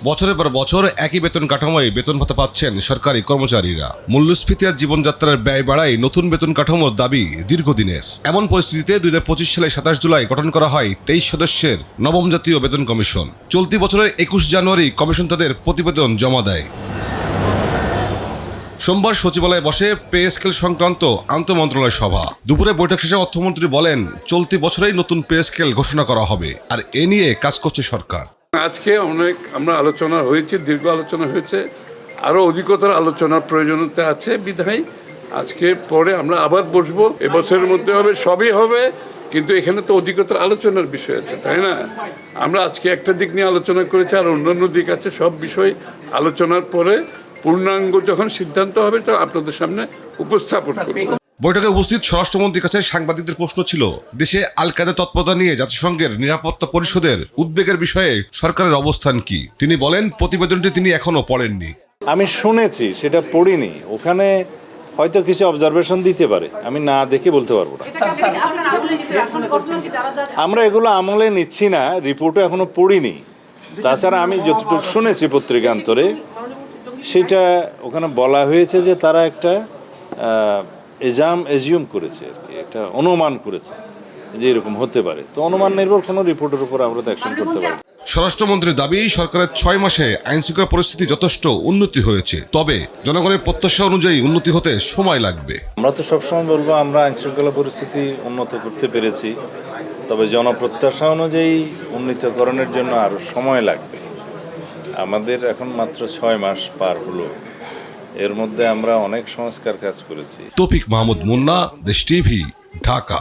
বছরের পর বছর একই বেতন কাঠামোয় বেতন ভাতা পাচ্ছেন সরকারি কর্মচারীরা। মূল্যস্ফীতি আর জীবনযাত্রার ব্যয় বাড়ায় নতুন বেতন কাঠামোর দাবি দীর্ঘদিনের। এমন পরিস্থিতিতে 2025 সালে 27 জুলাই গঠন করা হয় 23 সদস্যের নবম জাতীয় বেতন কমিশন। চলতি বছরের 21 জানুয়ারি কমিশন তাদের প্রতিবেদন জমা দেয়। সোমবার সচিবালয়ে বসে পে স্কেল সংক্রান্ত আন্তঃমন্ত্রণালয় সভা। দুপুরে বৈঠক শেষে অর্থমন্ত্রী বলেন, চলতি বছরেই নতুন পে স্কেল ঘোষণা করা হবে, আর এ নিয়ে কাজ করছে সরকার। আজকে আমরা আলোচনা হয়েছে, দীর্ঘ আলোচনা হয়েছে, আরো অধিকতর আলোচনার প্রয়োজনীয়তা আছে বিধায় আজকে পরে আমরা আবার বসবো। এবছরের মধ্যে হবে, সবই হবে, কিন্তু এখানে তো অধিকতর আলোচনার বিষয় আছে, তাই না? আমরা আজকে একটা দিক নিয়ে আলোচনা করেছি, আর অন্যান্য দিক আছে। সব বিষয় আলোচনার পরে পূর্ণাঙ্গ যখন সিদ্ধান্ত হবে তখন আপনাদের সামনে উপস্থাপন করব। বৈঠকে উপস্থিত স্বরাষ্ট্রমন্ত্রীর কাছে সাংবাদিকদের প্রশ্ন ছিল, দেশে আল কায়দা তৎপরতা নিয়ে জাতিসংঘের নিরাপত্তা পরিষদের উদ্বেগের বিষয়ে সরকারের অবস্থান কি। তিনি বলেন, প্রতিবেদনটি তিনি এখনো পড়েননি। আমি শুনেছি, সেটা পড়িনি। ওখানে হয়তো কিছু অবজারভেশন দিতে পারে, আমি না দেখে বলতে পারবো না। আমরা এগুলো আমলে নিচ্ছি না, রিপোর্টও এখনো পড়িনি। তাছাড়া আমি যতটুকু শুনেছি পত্রিকান্তরে, সেটা ওখানে বলা হয়েছে যে তারা একটা এজিউম করেছে আর কি, একটা অনুমান করেছে যে এরকম হতে পারে। তো অনুমান নির্ভর কোনো রিপোর্টের উপর আমরা তো অ্যাকশন করতে পারি। স্বরাষ্ট্রমন্ত্রীর দাবি, সরকারের 6 মাসে আইনশৃঙ্খলা পরিস্থিতি যথেষ্ট উন্নতি হয়েছে, তবে জনগণের প্রত্যাশা অনুযায়ী উন্নতি হতে সময় লাগবে। আমরা তো সবসময় বলবো আমরা আইনশৃঙ্খলা পরিস্থিতি উন্নত করতে পেরেছি, তবে জনপ্রত্যাশা অনুযায়ী উন্নীতকরণের জন্য আরও সময় লাগবে। আমাদের এখন মাত্র 6 মাস পার হলো, এর মধ্যে আমরা অনেক সংস্কার কাজ করেছি। তৌফিক মাহমুদ মুন্না, দেশ টিভি, ঢাকা।